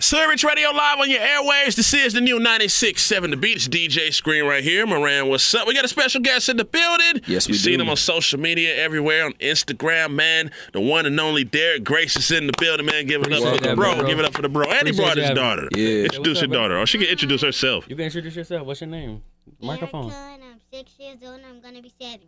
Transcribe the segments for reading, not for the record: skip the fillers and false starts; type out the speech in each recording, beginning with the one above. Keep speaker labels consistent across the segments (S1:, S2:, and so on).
S1: Hoodrich Radio live on your airwaves. This is the new 96.7 The Beat. It's DJ Screen right here. Moran, what's up? We got a special guest in the building.
S2: Yes, we do.
S1: You see them on social media everywhere, on Instagram, man. The one and only Derrick Grace is in the building, man. Give it up for the bro. Give it up for the bro. And he brought his daughter.
S2: Yeah.
S1: Introduce your daughter. Or she can introduce herself.
S3: You can introduce yourself. What's your name? Microphone.
S4: I'm 6 years old and I'm going to be 7.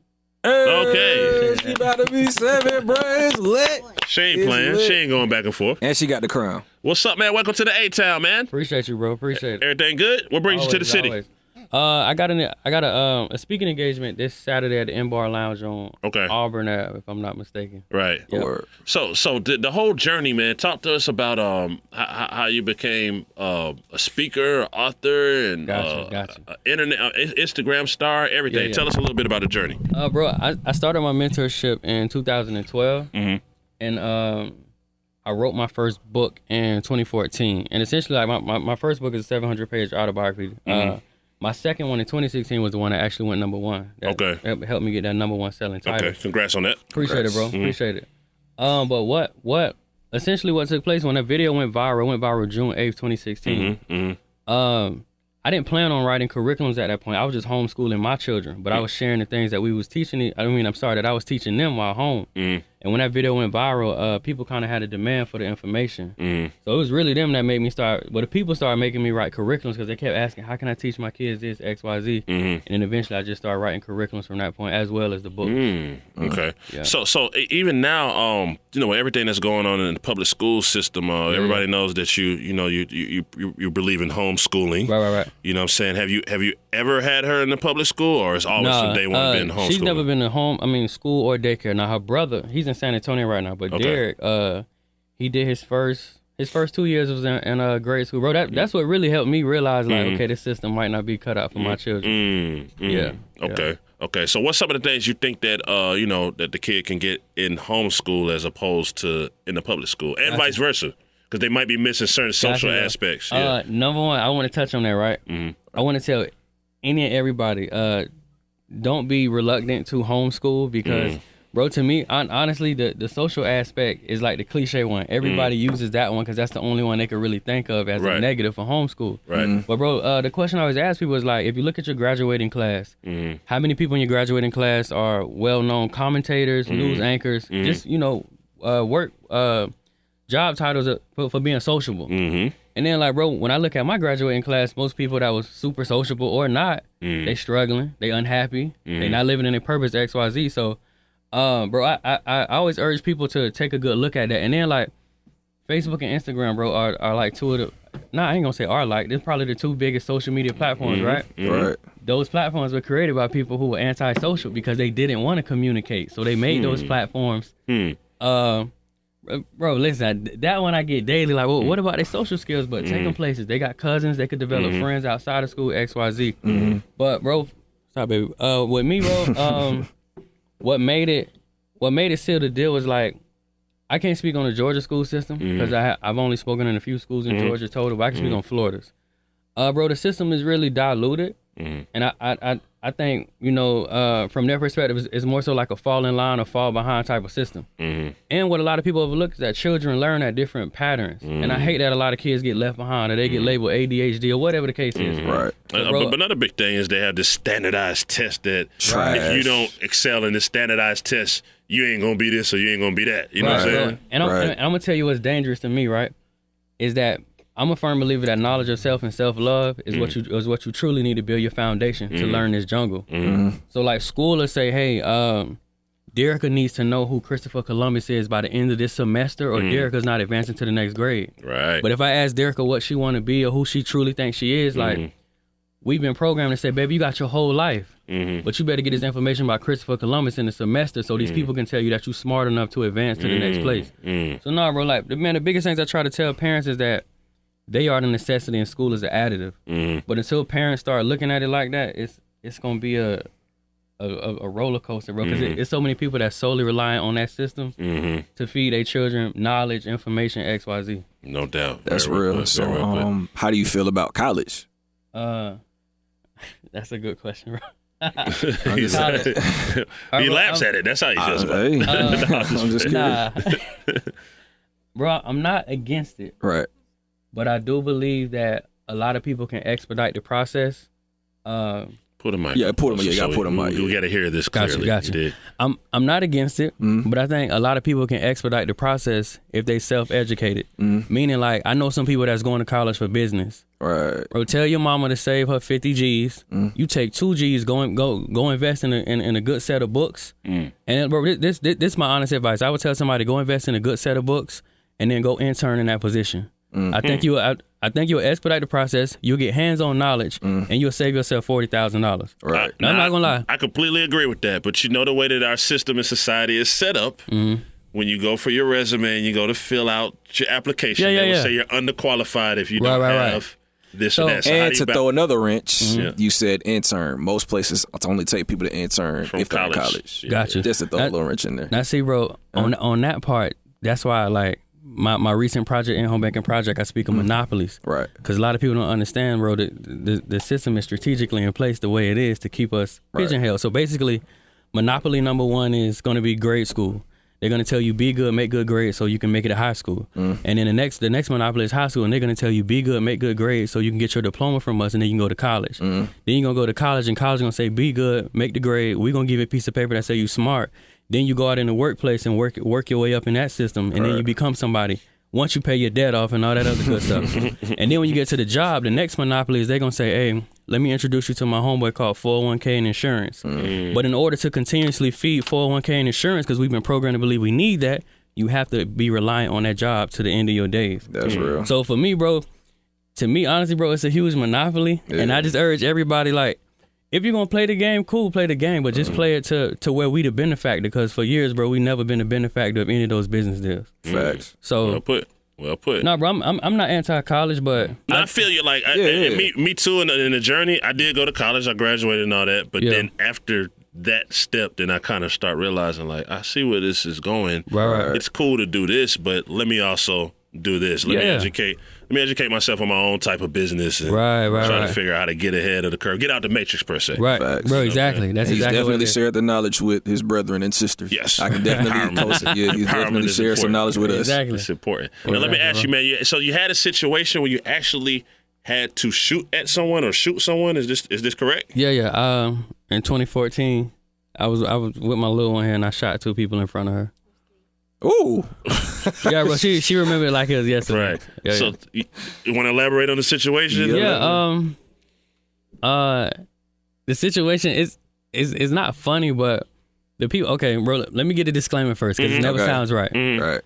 S1: Okay.
S2: She about to be 7, bro. It's lit.
S1: She ain't playing. She ain't going back and forth.
S2: And she got the crown.
S1: What's up, man? Welcome to the A-Town, man.
S3: Appreciate you, bro. Appreciate it.
S1: Everything good? What brings you to the city?
S3: Always. I got a speaking engagement this Saturday at the M-Bar Lounge on Auburn Ave, if I'm not mistaken.
S1: Right.
S3: Yep.
S1: So the whole journey, man. Talk to us about how you became a speaker, author, and internet, Instagram star, everything.
S3: Yeah.
S1: Tell us a little bit about the journey.
S3: Bro, I started my mentorship in 2012, and I wrote my first book in 2014. And essentially, like my first book is a 700-page autobiography. My second one in 2016 was the one that actually went number one. That helped me get that number one selling title.
S1: Okay, congrats on that.
S3: Appreciate it, bro. Appreciate it. But what essentially what took place when that video went viral June 8th, 2016. I didn't plan on writing curriculums at that point. I was just homeschooling my children, but I was sharing the things that we was teaching. That I was teaching them while home. And when that video went viral, people kind of had a demand for the information. So it was really them that made me start. But the people started making me write curriculums because they kept asking, "How can I teach my kids this X, Y, Z?" And then eventually, I just started writing curriculums from that point, as well as the books.
S1: Okay.
S3: Yeah.
S1: So even now, with everything that's going on in the public school system, everybody knows that you believe in homeschooling.
S3: Right.
S1: You know what I'm saying? Have you ever had her in the public school, or it's always from day one been homeschooling?
S3: She's never been in school or daycare. Now her brother, he's in San Antonio right now, but Derrick, he did his first 2 years was in grade school. Bro, that's what really helped me realize, like, okay, this system might not be cut out for my children. Yeah.
S1: Okay. So what's some of the things you think that that the kid can get in homeschool as opposed to in the public school, and vice versa? Because they might be missing certain social aspects. Yeah.
S3: Number one, I want to touch on that, right? I want to tell any and everybody, don't be reluctant to homeschool because, bro, to me, honestly, the social aspect is like the cliche one. Everybody uses that one because that's the only one they could really think of as a negative for homeschool.
S1: Right.
S3: But, bro, the question I always ask people is, like, if you look at your graduating class, how many people in your graduating class are well-known commentators, news anchors, just, work job titles for being sociable. And then, like, bro, when I look at my graduating class, most people that was super sociable or not, they struggling, they unhappy, they not living in their purpose, X, Y, Z. So, bro, I always urge people to take a good look at that. And then, like, Facebook and Instagram, bro, are like two of the, I ain't gonna say are like, they're probably the two biggest social media platforms, right?
S2: Right.
S3: Those platforms were created by people who were antisocial because they didn't want to communicate. So they made those platforms. Bro, listen, that one I get daily. Like, well, what about their social skills? But take them places. They got cousins. They could develop friends outside of school, X, Y, Z. But, bro, stop, baby. With me, bro, what made it seal the deal was, like, I can't speak on the Georgia school system because I've only spoken in a few schools in Georgia total, but I can speak on Florida's. Bro, the system is really diluted. And I think, from their perspective, it's more so like a fall in line or fall behind type of system. And what a lot of people overlook is that children learn at different patterns. And I hate that a lot of kids get left behind or they get labeled ADHD or whatever the case is.
S2: Right.
S1: But another big thing is they have this standardized test that if you don't excel in this standardized test, you ain't going to be this or you ain't going to be that. You know what I'm saying?
S3: And I'm going to tell you what's dangerous to me, right, is that I'm a firm believer that knowledge of self and self-love is what you truly need to build your foundation to learn this jungle. So, like, school will say, hey, Derrick needs to know who Christopher Columbus is by the end of this semester, or Derrick is not advancing to the next grade.
S1: Right.
S3: But if I ask Derrick what she want to be or who she truly thinks she is, like, we've been programmed to say, baby, you got your whole life, but you better get this information about Christopher Columbus in the semester so these people can tell you that you're smart enough to advance to the next place. So, no, bro, like, the biggest things I try to tell parents is that they are the necessity and school is an additive. But until parents start looking at it like that, it's gonna be a roller coaster, bro. Because it's so many people that solely rely on that system to feed their children knowledge, information, X, Y, Z.
S1: No doubt.
S2: That's real. So, how do you feel about college?
S3: That's a good question, bro.
S1: He laughs at it. That's how he feels about it.
S2: I'm just kidding.
S3: Bro, I'm not against it.
S2: Right.
S3: but I do believe that a lot of people can expedite the process.
S1: Put a mic.
S2: Yeah, put him. Yeah, you got to put him.
S1: We got to hear this clearly.
S3: Gotcha. I'm not against it, but I think a lot of people can expedite the process if they self-educated. Meaning, like, I know some people that's going to college for business.
S2: Right.
S3: Bro, tell your mama to save her 50 G's. You take 2 G's, go invest in a good set of books. And bro, this my honest advice. I would tell somebody go invest in a good set of books and then go intern in that position. I think you'll expedite the process. You'll get hands-on knowledge, and you'll save yourself $40,000.
S2: Right.
S3: I'm not gonna lie.
S1: I completely agree with that. But you know the way that our system and society is set up. When you go for your resume and you go to fill out your application, they will say you're underqualified if you don't have this or that. So
S2: and to throw another wrench, you said intern. Most places only take people to intern
S1: from
S2: if they're in
S1: college.
S2: college.
S3: Gotcha.
S2: Just to throw a little wrench in there.
S3: Now, see, bro, on that part, that's why, like, my recent project, in-home banking project, I speak of monopolies.
S2: Right.
S3: Because a lot of people don't understand, bro, the system is strategically in place the way it is to keep us pigeonholed. So basically, monopoly number 1 is going to be grade school. They're going to tell you be good, make good grades so you can make it to high school. And then the next monopoly is high school, and they're going to tell you be good, make good grades so you can get your diploma from us, and then you can go to college. Then you're going to go to college, and college is going to say be good, make the grade. We're going to give you a piece of paper that say you smart. Then you go out in the workplace and work your way up in that system, and then you become somebody. Once you pay your debt off and all that other good stuff. And then when you get to the job, the next monopoly is they're going to say, hey, let me introduce you to my homeboy called 401k and insurance. But in order to continuously feed 401k and insurance, because we've been programmed to believe we need that, you have to be reliant on that job to the end of your days.
S2: That's real.
S3: So for me, bro, honestly, bro, it's a huge monopoly. Yeah. And I just urge everybody, like, if you're going to play the game, cool, play the game, but just play it to where we the benefactor, because for years, bro, we never been the benefactor of any of those business deals.
S2: Facts.
S3: So
S1: Well put.
S3: No, bro, I'm not anti-college, but
S1: I feel you. Like, me too. In the journey, I did go to college. I graduated and all that. But then after that step, then I kind of start realizing, like, I see where this is going.
S3: Right.
S1: It's cool to do this, but let me also do this. Let me educate myself on my own type of business and try to figure out how to get ahead of the curve, get out the matrix per se.
S3: Right,
S2: Facts.
S3: bro, exactly. That's
S2: he's
S3: exactly
S2: definitely shared the knowledge with his brethren and sisters.
S1: Yes.
S2: I can definitely post it. Yeah, he's definitely shared some knowledge with us.
S3: Exactly.
S1: It's important. Now, let me ask you, man, so you had a situation where you actually had to shoot at someone or shoot someone? Is this correct?
S3: Yeah. In 2014, I was with my little one here, and I shot 2 people in front of her.
S2: Ooh.
S3: Yeah, bro. She remembered it like it was yesterday.
S1: Right. So you want to elaborate on the situation?
S3: Yeah. The situation is not funny, but the people. Okay, bro. Let me get a disclaimer first, because it never sounds right.
S2: Right.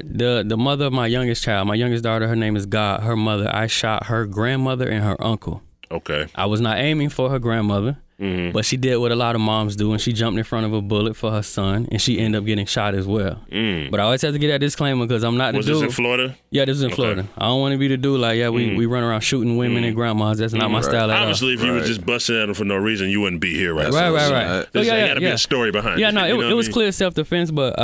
S3: The mother of my youngest child, my youngest daughter, her name is God. Her mother, I shot her grandmother and her uncle.
S1: Okay.
S3: I was not aiming for her grandmother. But she did what a lot of moms do, and she jumped in front of a bullet for her son, and she ended up getting shot as well. But I always have to get that disclaimer, because I'm not the dude.
S1: Was this in Florida?
S3: Yeah, this is in Florida. I don't want to be the dude like, we run around shooting women and grandmas. That's not my style at all.
S1: Obviously, if you were just busting at them for no reason, you wouldn't be here right now.
S3: Right.
S1: There's got to be a story behind it.
S3: Yeah, no, it was clear self-defense, but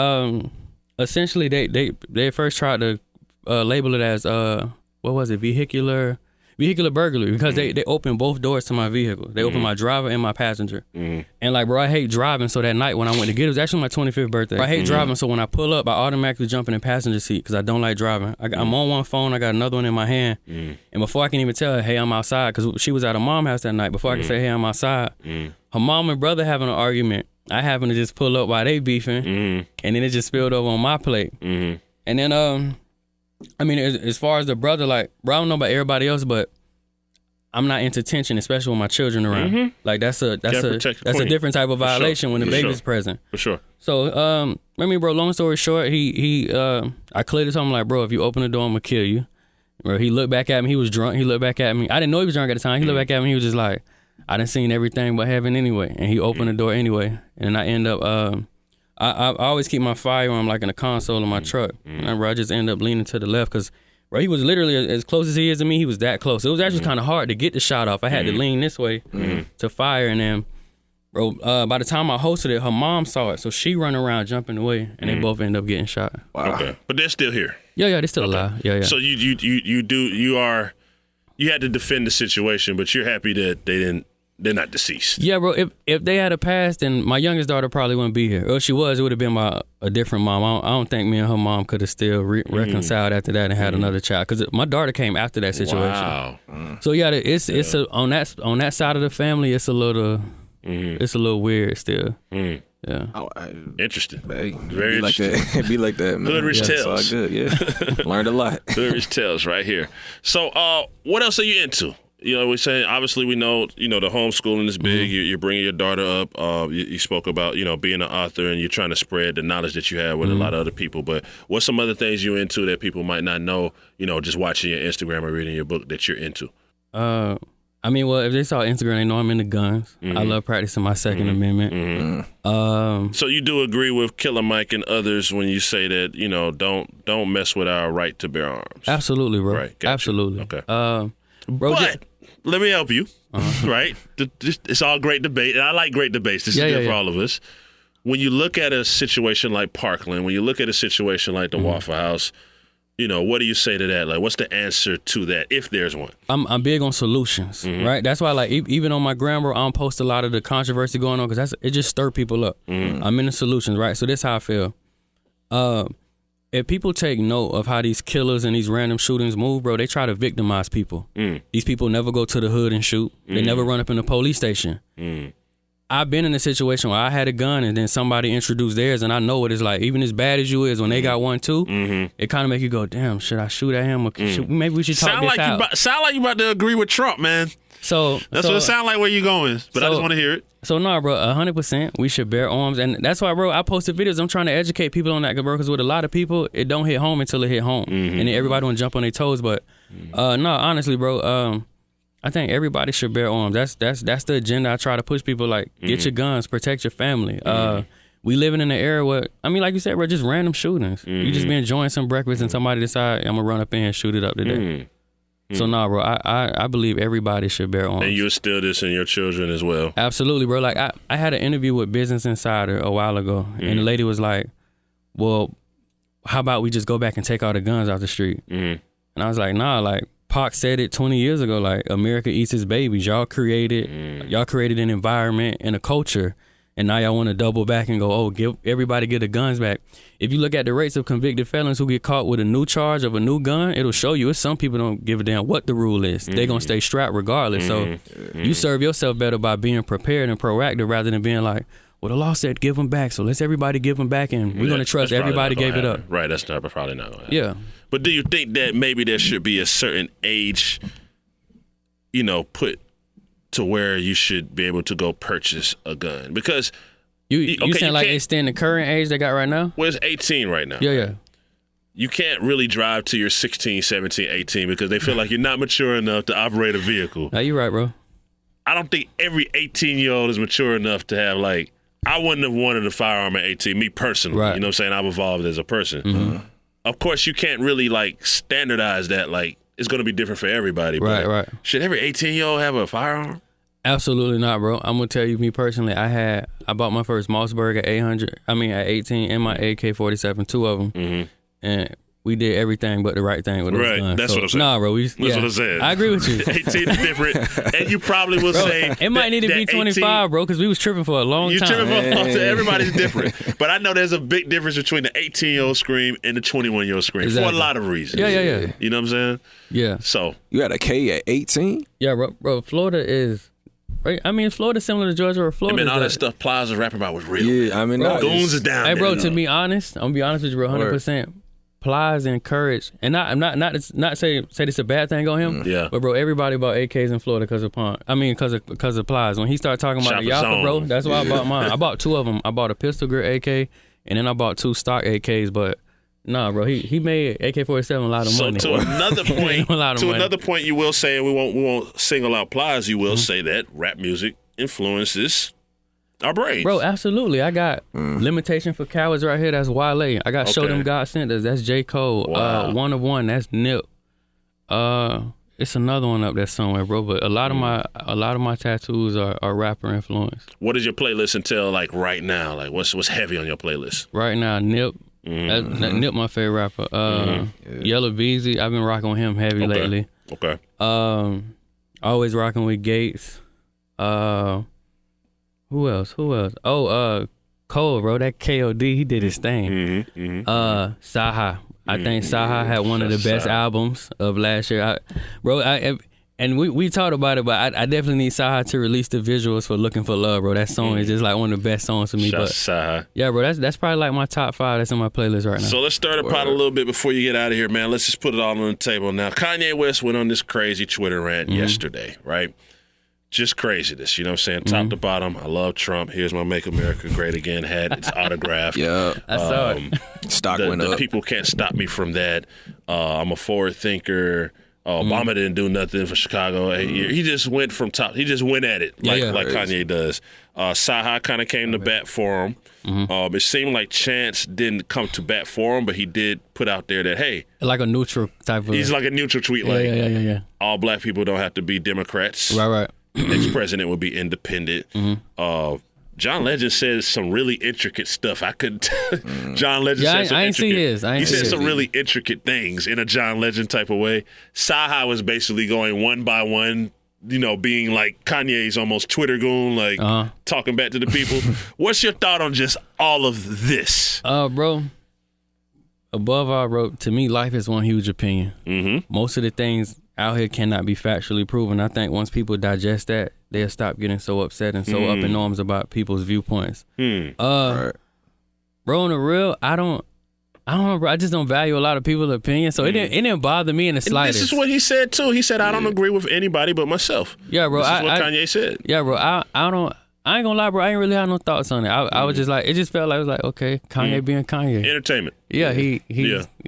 S3: essentially they first tried to label it as, what was it, vehicular burglary, because they opened both doors to my vehicle. They opened my driver and my passenger. And like, bro, I hate driving. So that night when I went to get it was actually my 25th birthday. I hate driving. So when I pull up, I automatically jump in the passenger seat because I don't like driving. I'm on one phone. I got another one in my hand. And before I can even tell her, hey, I'm outside, because she was at her mom's house that night. Before I can say, hey, I'm outside, her mom and brother having an argument. I happen to just pull up while they beefing. And then it just spilled over on my plate. And then, I mean, as far as the brother, like, bro, I don't know about everybody else, but I'm not into tension, especially with my children around. Like, that's a different type of violation when the baby's present.
S1: For sure.
S3: So, I mean, bro, long story short, I cleared it to him like, bro, if you open the door, I'm gonna kill you. Bro, he looked back at me. He was drunk. He looked back at me. I didn't know he was drunk at the time. He looked back at me. He was just like, I done seen everything but heaven anyway. And he opened the door anyway. And I end up, I always keep my firearm like in the console of my truck. And bro, I just end up leaning to the left because, bro, he was literally as close as he is to me. He was that close. It was actually kind of hard to get the shot off. I had to lean this way to fire. And then, bro, by the time I hosted it, her mom saw it. So she run around jumping away, and they both end up getting shot.
S2: Wow.
S1: Okay. But they're still here.
S3: Yeah, they're still alive. Yeah.
S1: So you had to defend the situation, but you're happy that they didn't they're not deceased.
S3: Yeah, bro. If they had a past, then my youngest daughter probably wouldn't be here. Or if she was, it would have been a different mom. I don't think me and her mom could have still reconciled after that and had another child. Because my daughter came after that situation.
S1: Wow.
S3: So yeah, it's on that side of the family, it's a little weird still. Yeah.
S1: Interesting.
S2: Hey,
S1: Very
S2: be
S1: interesting.
S2: Like that. Be like that, man.
S1: Hoodrich
S2: It's all
S1: Tales.
S2: good, yeah. Learned a lot.
S1: Hoodrich Tales right here. So, what else are you into? You know, we're saying, obviously, we know, the homeschooling is big. You're bringing your daughter up. You spoke about, being an author, and you're trying to spread the knowledge that you have with a lot of other people. But what's some other things you're into that people might not know, just watching your Instagram or reading your book that you're into?
S3: I mean, well, if they saw Instagram, they know I'm into guns. I love practicing my Second Amendment.
S1: So you do agree with Killer Mike and others when you say that, don't mess with our right to bear arms?
S3: Absolutely, bro.
S1: Right. Gotcha.
S3: Absolutely.
S1: Okay.
S3: Bro,
S1: but let me help you, right? It's all great debate, and I like great debates. This is good for all of us. When you look at a situation like Parkland, when you look at a situation like the Waffle House, what do you say to that? Like, what's the answer to that, if there's one? I'm
S3: big on solutions, right? That's why, like, even on my gram, bro, I don't post a lot of the controversy going on because it just stir people up. I'm in the solutions, right? So this is how I feel. If people take note of how these killers and these random shootings move, bro, they try to victimize people. These people never go to the hood and shoot. They never run up in the police station. I've been in a situation where I had a gun and then somebody introduced theirs, and I know what it's like. Even as bad as you is, when they got one too, it kind of make you go, damn, should I shoot at him? Or maybe we should talk this out.
S1: Sound like you about to agree with Trump, man. That's what it sound like where you going. But I just want to hear it.
S3: So no, bro, 100%, we should bear arms, and that's why, bro, I posted videos. I'm trying to educate people on that, bro, because with a lot of people, it don't hit home until it hit home, and then everybody want to jump on their toes. But no, honestly, bro, I think everybody should bear arms. That's the agenda I try to push people. Like, get your guns, protect your family. We living in an era where, I mean, like you said, bro, just random shootings. You just be enjoying some breakfast and somebody decide, I'm gonna run up in here and shoot it up today. So nah, bro, I believe everybody should bear arms.
S1: And you instill this in your children as well.
S3: Absolutely, bro. Like, I had an interview with Business Insider a while ago, and the lady was like, well, how about we just go back and take all the guns off the street? And I was like, nah, like, Pac said it 20 years ago, like, America eats its babies. Y'all created an environment and a culture, and now y'all want to double back and go, get the guns back. If you look at the rates of convicted felons who get caught with a new charge of a new gun, it'll show you it's some people don't give a damn what the rule is. They're going to stay strapped regardless. So you serve yourself better by being prepared and proactive rather than being like, well, the law said give them back, so let's everybody give them back, and we're going to trust everybody gave it up.
S1: Right, that's probably not going to happen.
S3: Yeah.
S1: But do you think that maybe there should be a certain age, put to where you should be able to go purchase a gun? Because
S3: you saying like extend the current age they got right now?
S1: Well, it's 18 right now.
S3: Yeah.
S1: You can't really drive till you're 16, 17, 18 because they feel like you're not mature enough to operate a vehicle.
S3: No, you're right, bro.
S1: I don't think every 18-year-old is mature enough to have, like, I wouldn't have wanted a firearm at 18, me personally.
S3: Right.
S1: You know what I'm saying? I've evolved as a person. Of course, you can't really, like, standardize that. Like, it's going to be different for everybody.
S3: Right.
S1: Should every 18-year-old have a firearm?
S3: Absolutely not, bro. I'm going to tell you, me personally, I bought my first Mossberg at 18 and my AK-47, two of them. And we did everything but the right thing with those guns.
S1: That's what I'm saying.
S3: Nah, bro.
S1: That's what I'm saying.
S3: I agree with you.
S1: 18 is different. And you probably will say
S3: it might need to be 25, 18, bro, because we was tripping for a long time.
S1: You tripping for a long time. Everybody's different. But I know there's a big difference between the 18-year-old scream and the 21-year-old scream for a lot of reasons.
S3: Yeah.
S1: You know what I'm saying?
S3: Yeah.
S1: So
S2: you had a K at 18?
S3: Yeah, bro. Florida is... Right? I mean, Florida's similar to Georgia, or Florida.
S1: I mean, all that stuff Plies was rapping about was real.
S2: Yeah, I mean,
S1: Goons is down.
S3: Hey, bro,
S1: there,
S3: to be honest, I'm gonna be honest with you, bro, 100%. Plies encourage, and I'm not say it's a bad thing on him.
S1: Yeah.
S3: But bro, everybody bought AKs in Florida because of Plies. When he started talking about the Yaka, bro, that's why I bought mine. I bought two of them. I bought a pistol grip AK, and then I bought two stock AKs. But nah, bro, he made AK-47 a lot of money.
S1: So to another point, you will say, and we won't single out Plies. You will say that rap music influences our brains.
S3: Bro, absolutely. I got Limitation for Cowards right here. That's Wale. I got Show Them God Sent Us. That's J. Cole.
S1: Wow.
S3: One of One. That's Nip. It's another one up there somewhere, bro. But a lot of my tattoos are rapper influenced.
S1: What does your playlist entail like right now? Like what's heavy on your playlist?
S3: Right now, Nip. Nip, my favorite rapper. Yellow Beezy. I've been rocking with him heavy lately.
S1: Okay.
S3: Always rocking with Gates. Who else? Oh, Cole, bro. That KOD, he did his thing. Saha. I think Saha had one of the best albums of last year. And we talked about it, but I definitely need Saha to release the visuals for Looking for Love, bro. That song is just like one of the best songs for me. But
S1: Saha.
S3: Yeah, bro, that's probably like my top 5 that's in my playlist right now.
S1: So let's stir the pot a little bit before you get out of here, man. Let's just put it all on the table now. Kanye West went on this crazy Twitter rant yesterday, right? Just craziness, you know what I'm saying? Top to bottom, I love Trump. Here's my Make America Great Again hat. It's autographed.
S2: Yeah.
S3: I saw it.
S2: Stock went up.
S1: The people can't stop me from that. I'm a forward thinker. Obama didn't do nothing for Chicago. He just went from top. He just went at it like Kanye does. Saha kind of came to bat for him. It seemed like Chance didn't come to bat for him, but he did put out there that, hey.
S3: Like a neutral type of.
S1: He's like a neutral tweet.
S3: Yeah.
S1: All black people don't have to be Democrats.
S3: Right.
S1: Next president would be independent. John Legend says some really intricate stuff. I couldn't. John Legend said some intricate. He said some really intricate things in a John Legend type of way. Saha was basically going one by one, being like Kanye's almost Twitter goon, like talking back to the people. What's your thought on just all of this?
S3: Bro, above all, bro, to me, life is one huge opinion. Most of the things out here cannot be factually proven. I think once people digest that, they'll stop getting so upset and so up in arms about people's viewpoints. Bro, on the real, I don't know, bro. I just don't value a lot of people's opinion, so it didn't bother me in the slightest.
S1: This is what he said too. He said, "I don't agree with anybody but myself."
S3: Yeah, bro.
S1: This is what Kanye said.
S3: Yeah, bro. I ain't gonna lie, bro. I ain't really have no thoughts on it. I was just like, it just felt like, it was like, okay, Kanye being Kanye.
S1: Entertainment.
S3: Yeah, he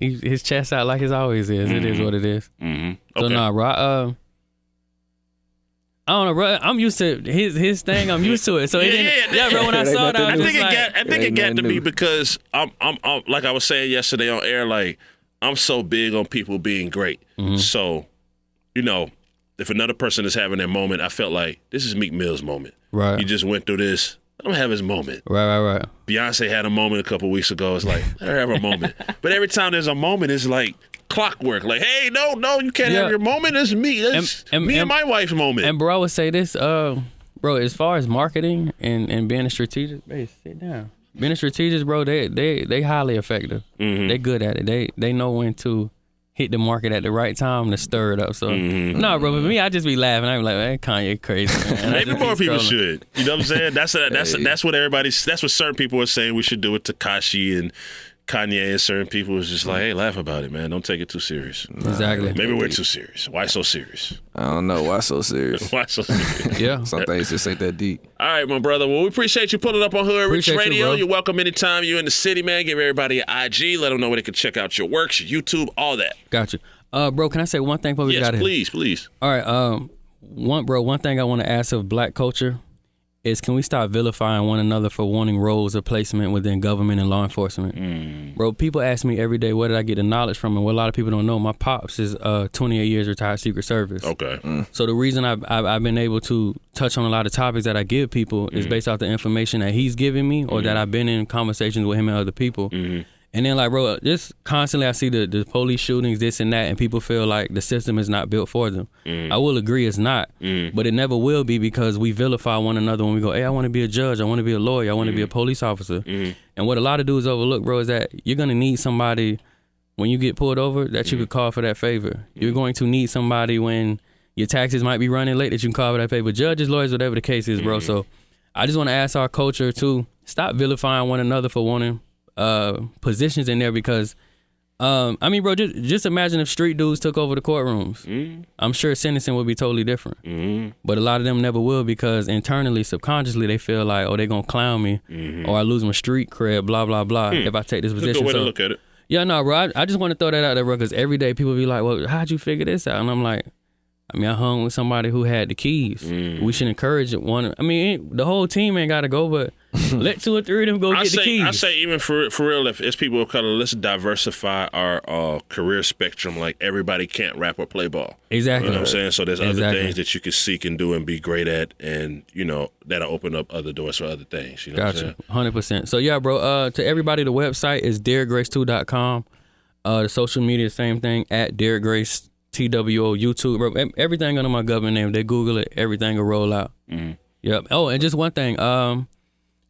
S3: his chest out like it always is. It is what it is. So nah, bro. I don't know, bro. I'm used to his thing. I'm used to it. So bro. When I saw that,
S1: I think it got to me because I'm like I was saying yesterday on air. Like I'm so big on people being great. So, if another person is having their moment, I felt like this is Meek Mill's moment.
S3: Right.
S1: He just went through this. Let him have his moment.
S3: Right.
S1: Beyonce had a moment a couple weeks ago. It's like, let her have a moment. But every time there's a moment, it's like clockwork. Like, hey, no, you can't have your moment. It's me. It's me and my wife's moment.
S3: And bro, I would say this, bro, as far as marketing and being a strategist, hey, sit down. Being a strategist, bro, they highly effective. They good at it. They know when to hit the market at the right time to stir it up. So no, bro, but me, I just be laughing. I'm like, man, Kanye crazy, man.
S1: Maybe more people should. You know what I'm saying? That's what that's what certain people are saying we should do with Tekashi and Kanye and certain people is just like, hey, laugh about it, man. Don't take it too serious.
S3: Exactly.
S1: Maybe we're too serious. Why so serious?
S2: I don't know. Why so serious?
S1: Why so serious?
S3: Yeah.
S2: Some things just ain't that deep.
S1: All right, my brother. Well, we appreciate you pulling up on Hoodrich Radio. You're welcome anytime you're in the city, man. Give everybody an IG. Let them know where they can check out your works, your YouTube, all that.
S3: Gotcha. Bro, can I say one thing before we get out of here?
S1: Yes, please.
S3: All right. One thing I want to ask of black culture is, can we stop vilifying one another for wanting roles or placement within government and law enforcement? Bro, people ask me every day, where did I get the knowledge from? And what a lot of people don't know, my pops is 28 years retired Secret Service.
S1: Okay.
S3: So the reason I've been able to touch on a lot of topics that I give people is based off the information that he's giving me or that I've been in conversations with him and other people. And then, like, bro, just constantly I see the police shootings, this and that, and people feel like the system is not built for them. I will agree it's not, but it never will be, because we vilify one another when we go, hey, I want to be a judge, I want to be a lawyer, I want to be a police officer. And what a lot of dudes overlook, bro, is that you're going to need somebody when you get pulled over that you could call for that favor. You're going to need somebody when your taxes might be running late that you can call for that favor. Judges, lawyers, whatever the case is, bro. So I just want to ask our culture to stop vilifying one another for wanting positions in there, because I mean, bro, just imagine if street dudes took over the courtrooms. I'm sure sentencing would be totally different. But a lot of them never will, because internally, subconsciously, they feel like, oh, they're gonna clown me, or I lose my street cred, blah blah blah, if I take this position.
S1: That's a good way to look at it.
S3: Yeah, no, bro, I just want to throw that out there, bro, because every day people be like, well, how'd you figure this out? And I'm like, I hung with somebody who had the keys. We should encourage one. I mean, the whole team ain't got to go, but let 2 or 3 of them go get the keys.
S1: I say, even for real, if it's people of color, let's diversify our career spectrum. Like, everybody can't rap or play ball.
S3: Exactly.
S1: You know what I'm saying? So there's other things that you can seek and do and be great at, and, that'll open up other doors for other things. You know what I'm saying?
S3: 100%. So, yeah, bro, to everybody, the website is DerrickGrace2.com. The social media, same thing, at DerrickGrace2. TWO YouTube, bro. Everything under my government name. They Google it, everything will roll out. Yep. Oh, and just one thing.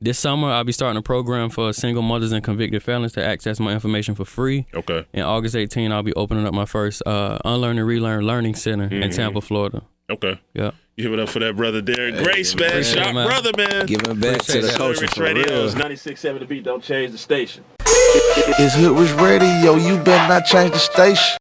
S3: This summer I'll be starting a program for single mothers and convicted felons to access my information for free.
S1: Okay.
S3: In August 18, I'll be opening up my first Unlearn and Relearn Learning Center in Tampa, Florida.
S1: Okay.
S3: Yeah.
S1: Give it up for that brother Derrick Grace, man. Sharp brother, man.
S2: Giving back to the culture
S1: Hoodrich
S2: for
S1: Radio's
S2: real.
S1: 96.7 The Beat. Don't change the station.
S5: It's Hoodrich Radio. You better not change the station.